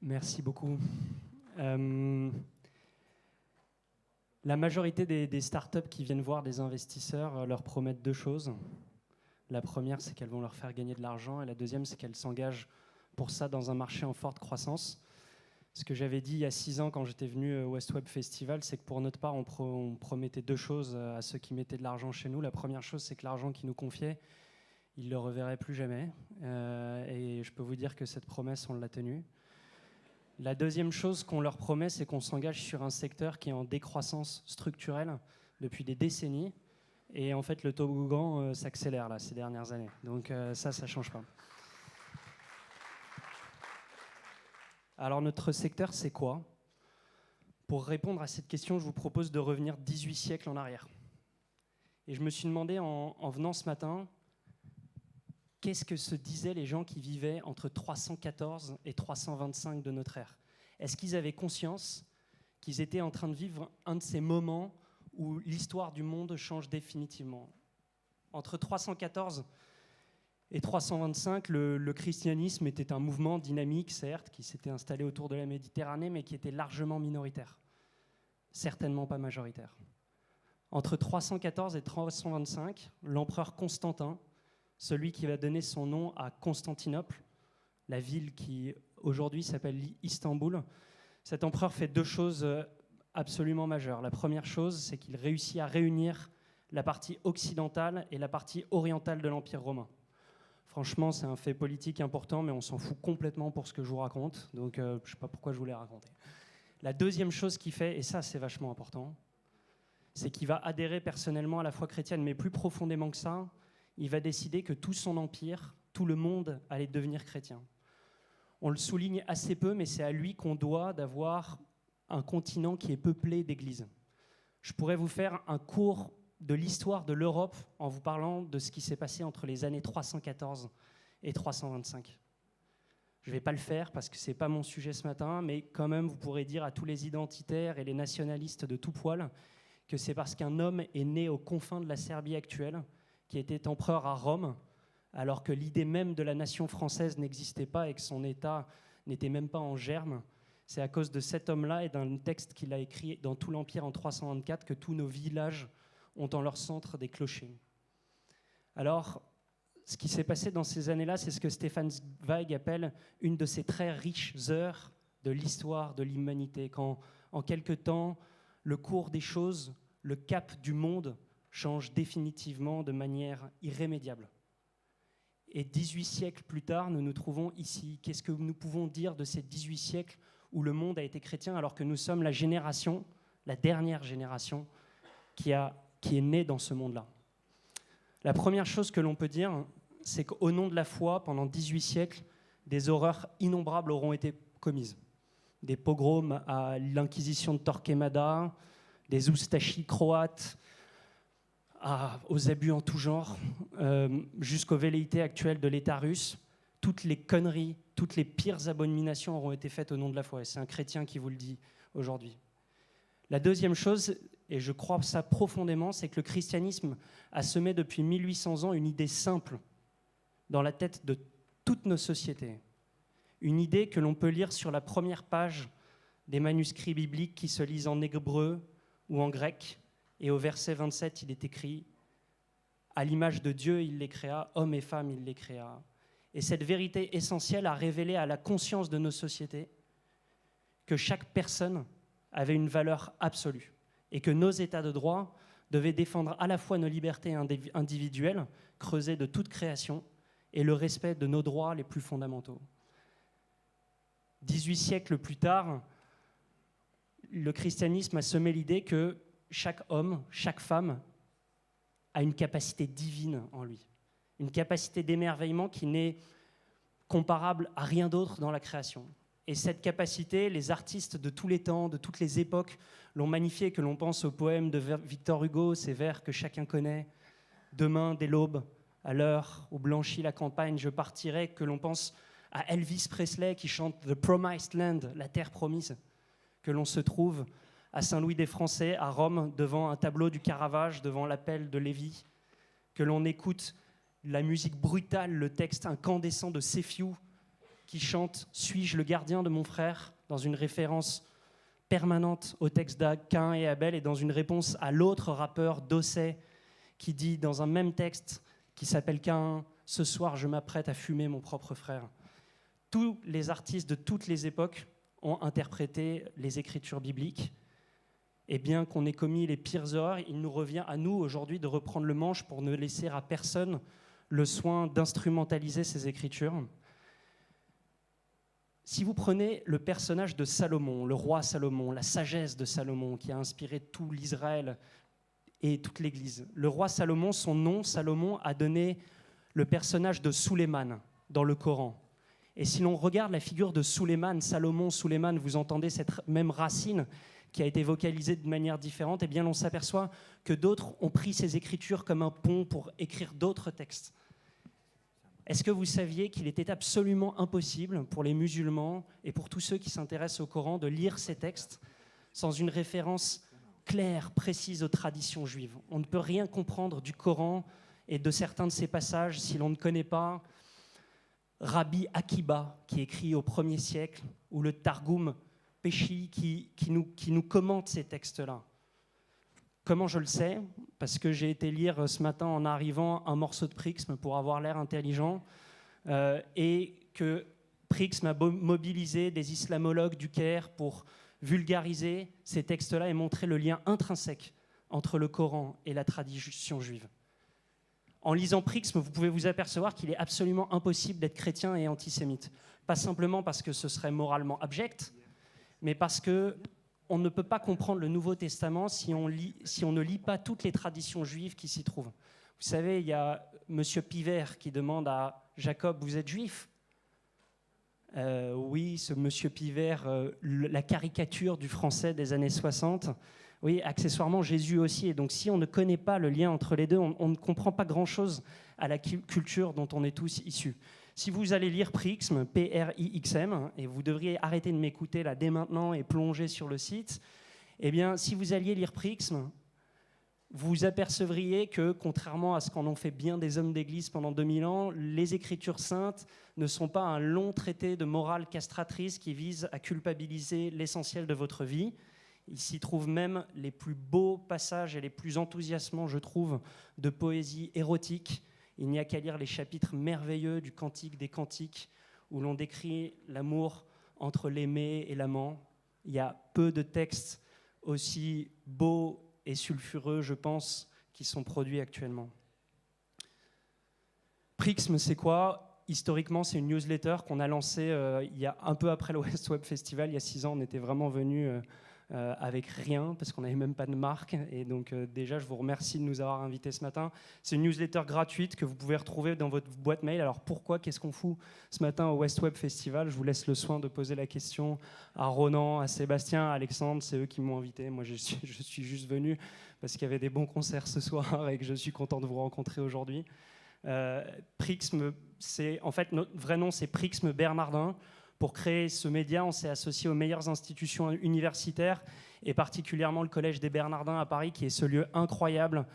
Merci beaucoup. La majorité des startups qui viennent voir des investisseurs leur promettent deux choses. La première, c'est qu'elles vont leur faire gagner de l'argent, et la deuxième, c'est qu'elles s'engagent pour ça dans un marché en forte croissance. Ce que j'avais dit il y a 6 ans quand j'étais venu au West Web Festival, c'est que pour notre part, on promettait deux choses à ceux qui mettaient de l'argent chez nous. La première chose, c'est que l'argent qu'ils nous confiaient, ils ne le reverraient plus jamais. Et je peux vous dire que cette promesse, on l'a tenue. La deuxième chose qu'on leur promet, c'est qu'on s'engage sur un secteur qui est en décroissance structurelle depuis des décennies. Et en fait, le toboggan s'accélère là, ces dernières années. Donc ça ne change pas. Alors notre secteur, c'est quoi ? Pour répondre à cette question, je vous propose de revenir 18 siècles en arrière. Et je me suis demandé en venant ce matin, qu'est-ce que se disaient les gens qui vivaient entre 314 et 325 de notre ère ? Est-ce qu'ils avaient conscience qu'ils étaient en train de vivre un de ces moments où l'histoire du monde change définitivement ? Entre 314 et 325, le christianisme était un mouvement dynamique, certes, qui s'était installé autour de la Méditerranée, mais qui était largement minoritaire, certainement pas majoritaire. Entre 314 et 325, l'empereur Constantin, celui qui va donner son nom à Constantinople, la ville qui aujourd'hui s'appelle Istanbul, cet empereur fait deux choses absolument majeures. La première chose, c'est qu'il réussit à réunir la partie occidentale et la partie orientale de l'Empire romain. Franchement, c'est un fait politique important, mais on s'en fout complètement pour ce que je vous raconte, donc je ne sais pas pourquoi je vous l'ai raconté. La deuxième chose qu'il fait, et ça c'est vachement important, c'est qu'il va adhérer personnellement à la foi chrétienne, mais plus profondément que ça, il va décider que tout son empire, tout le monde allait devenir chrétien. On le souligne assez peu, mais c'est à lui qu'on doit d'avoir un continent qui est peuplé d'églises. Je pourrais vous faire un cours de l'histoire de l'Europe en vous parlant de ce qui s'est passé entre les années 314 et 325. Je ne vais pas le faire parce que ce n'est pas mon sujet ce matin, mais quand même, vous pourrez dire à tous les identitaires et les nationalistes de tout poil que c'est parce qu'un homme est né aux confins de la Serbie actuelle, qui était empereur à Rome, alors que l'idée même de la nation française n'existait pas et que son État n'était même pas en germe. C'est à cause de cet homme-là et d'un texte qu'il a écrit dans tout l'Empire en 324 que tous nos villages ont en leur centre des clochers. Alors, ce qui s'est passé dans ces années-là, c'est ce que Stefan Zweig appelle une de ces très riches heures de l'histoire de l'humanité, quand, en quelque temps, le cours des choses, le cap du monde change définitivement de manière irrémédiable. Et 18 siècles plus tard, nous nous trouvons ici. Qu'est-ce que nous pouvons dire de ces 18 siècles où le monde a été chrétien, alors que nous sommes la génération, la dernière génération, qui est née dans ce monde-là ? La première chose que l'on peut dire, c'est qu'au nom de la foi, pendant 18 siècles, des horreurs innombrables auront été commises. Des pogroms à l'Inquisition de Torquemada, des oustachis croates, aux abus en tout genre, jusqu'aux velléités actuelles de l'État russe. Toutes les conneries, toutes les pires abominations auront été faites au nom de la foi. Et c'est un chrétien qui vous le dit aujourd'hui. La deuxième chose, et je crois ça profondément, c'est que le christianisme a semé depuis 1800 ans une idée simple dans la tête de toutes nos sociétés. Une idée que l'on peut lire sur la première page des manuscrits bibliques qui se lisent en hébreu ou en grec. Et au verset 27, il est écrit « À l'image de Dieu, il les créa, hommes et femmes, il les créa. » Et cette vérité essentielle a révélé à la conscience de nos sociétés que chaque personne avait une valeur absolue et que nos états de droit devaient défendre à la fois nos libertés individuelles, creusées de toute création, et le respect de nos droits les plus fondamentaux. 18 siècles plus tard, le christianisme a semé l'idée que chaque homme, chaque femme a une capacité divine en lui, une capacité d'émerveillement qui n'est comparable à rien d'autre dans la création. Et cette capacité, les artistes de tous les temps, de toutes les époques, l'ont magnifiée, que l'on pense au poème de Victor Hugo, ces vers que chacun connaît. Demain, dès l'aube, à l'heure où blanchit la campagne, je partirai, que l'on pense à Elvis Presley qui chante The Promised Land, la terre promise, que l'on se trouve à Saint-Louis-des-Français, à Rome, devant un tableau du Caravage, devant l'appel de Lévi, que l'on écoute la musique brutale, le texte incandescent de Sefiu, qui chante « Suis-je le gardien de mon frère ?» dans une référence permanente au texte de Caïn et Abel et dans une réponse à l'autre rappeur Dosset qui dit dans un même texte qui s'appelle Caïn « Ce soir, je m'apprête à fumer mon propre frère ». Tous les artistes de toutes les époques ont interprété les écritures bibliques. Et bien qu'on ait commis les pires horreurs, il nous revient à nous aujourd'hui de reprendre le manche pour ne laisser à personne le soin d'instrumentaliser ces écritures. Si vous prenez le personnage de Salomon, le roi Salomon, la sagesse de Salomon qui a inspiré tout l'Israël et toute l'Église, le roi Salomon, son nom, Salomon, a donné le personnage de Suleiman dans le Coran. Et si l'on regarde la figure de Suleiman, Salomon, Suleiman, vous entendez cette même racine qui a été vocalisée de manière différente, eh bien on s'aperçoit que d'autres ont pris ces écritures comme un pont pour écrire d'autres textes. Est-ce que vous saviez qu'il était absolument impossible pour les musulmans et pour tous ceux qui s'intéressent au Coran de lire ces textes sans une référence claire, précise aux traditions juives? On ne peut rien comprendre du Coran et de certains de ces passages si l'on ne connaît pas Rabbi Akiba, qui écrit au 1er siècle, ou le Targum Péchi, qui nous commente ces textes-là. Comment je le sais? Parce que j'ai été lire ce matin en arrivant un morceau de Prixme pour avoir l'air intelligent et que Prixme a mobilisé des islamologues du Caire pour vulgariser ces textes-là et montrer le lien intrinsèque entre le Coran et la tradition juive. En lisant Prixme, vous pouvez vous apercevoir qu'il est absolument impossible d'être chrétien et antisémite. Pas simplement parce que ce serait moralement abject, mais parce qu'on ne peut pas comprendre le Nouveau Testament si on ne lit pas toutes les traditions juives qui s'y trouvent. Vous savez, il y a M. Pivert qui demande à Jacob, vous êtes juif ? Oui, ce M. Pivert, la caricature du français des années 60. Oui, accessoirement, Jésus aussi. Et donc, si on ne connaît pas le lien entre les deux, on ne comprend pas grand-chose à la culture dont on est tous issus. Si vous allez lire Prixme, P-R-I-X-M, et vous devriez arrêter de m'écouter là dès maintenant et plonger sur le site, eh bien, si vous alliez lire Prixme, vous apercevriez que, contrairement à ce qu'en ont fait bien des hommes d'église pendant 2000 ans, les Écritures saintes ne sont pas un long traité de morale castratrice qui vise à culpabiliser l'essentiel de votre vie. Il s'y trouve même les plus beaux passages et les plus enthousiasmants, je trouve, de poésie érotique. Il n'y a qu'à lire les chapitres merveilleux du Cantique des Cantiques, où l'on décrit l'amour entre l'aimé et l'amant. Il y a peu de textes aussi beaux et sulfureux, je pense, qui sont produits actuellement. Prixme, c'est quoi ? Historiquement, c'est une newsletter qu'on a lancée il y a un peu après le West Web Festival. Il y a 6 ans, on était vraiment venus avec rien, parce qu'on n'avait même pas de marque. Et donc déjà, je vous remercie de nous avoir invités ce matin. C'est une newsletter gratuite que vous pouvez retrouver dans votre boîte mail. Alors pourquoi, qu'est-ce qu'on fout ce matin au West Web Festival? Je vous laisse le soin de poser la question à Ronan, à Sébastien, à Alexandre. C'est eux qui m'ont invité. Moi, je suis juste venu parce qu'il y avait des bons concerts ce soir et que je suis content de vous rencontrer aujourd'hui. Prixme, en fait, notre vrai nom, c'est Prixme Bernardin. Pour créer ce média, on s'est associé aux meilleures institutions universitaires et particulièrement le Collège des Bernardins à Paris, qui est ce lieu incroyable,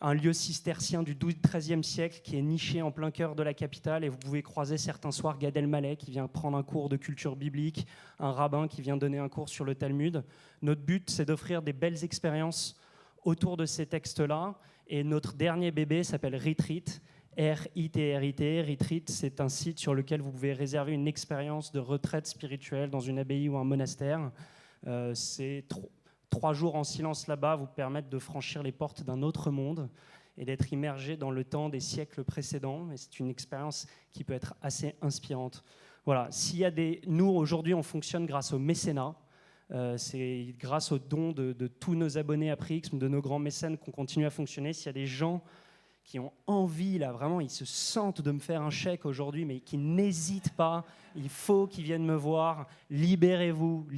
un lieu cistercien du XIIIe siècle qui est niché en plein cœur de la capitale. Et vous pouvez croiser certains soirs Gad Elmaleh qui vient prendre un cours de culture biblique, un rabbin qui vient donner un cours sur le Talmud. Notre but, c'est d'offrir des belles expériences autour de ces textes-là. Et notre dernier bébé s'appelle Retreat. R-I-T-R-I-T. Retreat, c'est un site sur lequel vous pouvez réserver une expérience de retraite spirituelle dans une abbaye ou un monastère. C'est 3 jours en silence là-bas vous permettent de franchir les portes d'un autre monde et d'être immergé dans le temps des siècles précédents. Et c'est une expérience qui peut être assez inspirante. Voilà. Nous, aujourd'hui, on fonctionne grâce au mécénat. C'est grâce aux dons de tous nos abonnés à Prixme, de nos grands mécènes qu'on continue à fonctionner. S'il y a des gens qui ont envie, là, vraiment, ils se sentent de me faire un chèque aujourd'hui, mais qui n'hésitent pas, il faut qu'ils viennent me voir, libérez-vous,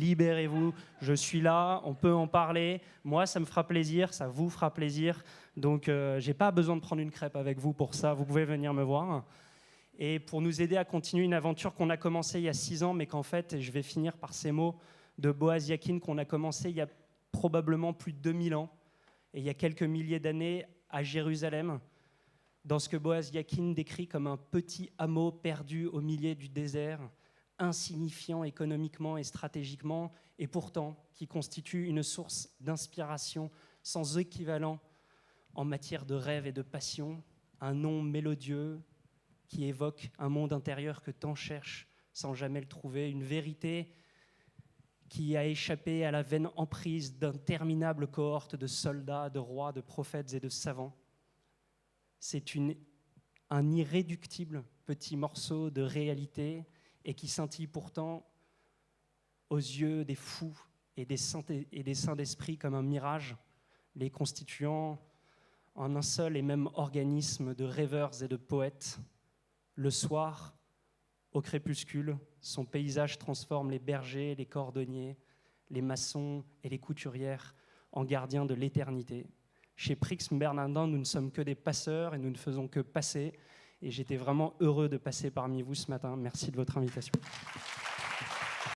je suis là, on peut en parler, moi ça me fera plaisir, ça vous fera plaisir, donc j'ai pas besoin de prendre une crêpe avec vous pour ça, vous pouvez venir me voir. Et pour nous aider à continuer une aventure qu'on a commencée il y a 6 ans, mais qu'en fait, et je vais finir par ces mots de Boaz Yakin, qu'on a commencé il y a probablement plus de 2000 ans, et il y a quelques milliers d'années à Jérusalem, dans ce que Boaz Yakin décrit comme un petit hameau perdu au milieu du désert, insignifiant économiquement et stratégiquement, et pourtant qui constitue une source d'inspiration sans équivalent en matière de rêve et de passion, un nom mélodieux qui évoque un monde intérieur que tant cherche sans jamais le trouver, une vérité qui a échappé à la vaine emprise d'interminables cohortes de soldats, de rois, de prophètes et de savants. C'est un irréductible petit morceau de réalité et qui scintille pourtant aux yeux des fous et des saints d'esprit comme un mirage, les constituant en un seul et même organisme de rêveurs et de poètes. Le soir, au crépuscule, son paysage transforme les bergers, les cordonniers, les maçons et les couturières en gardiens de l'éternité. Chez Prix Bernardin, nous ne sommes que des passeurs et nous ne faisons que passer. Et j'étais vraiment heureux de passer parmi vous ce matin. Merci de votre invitation.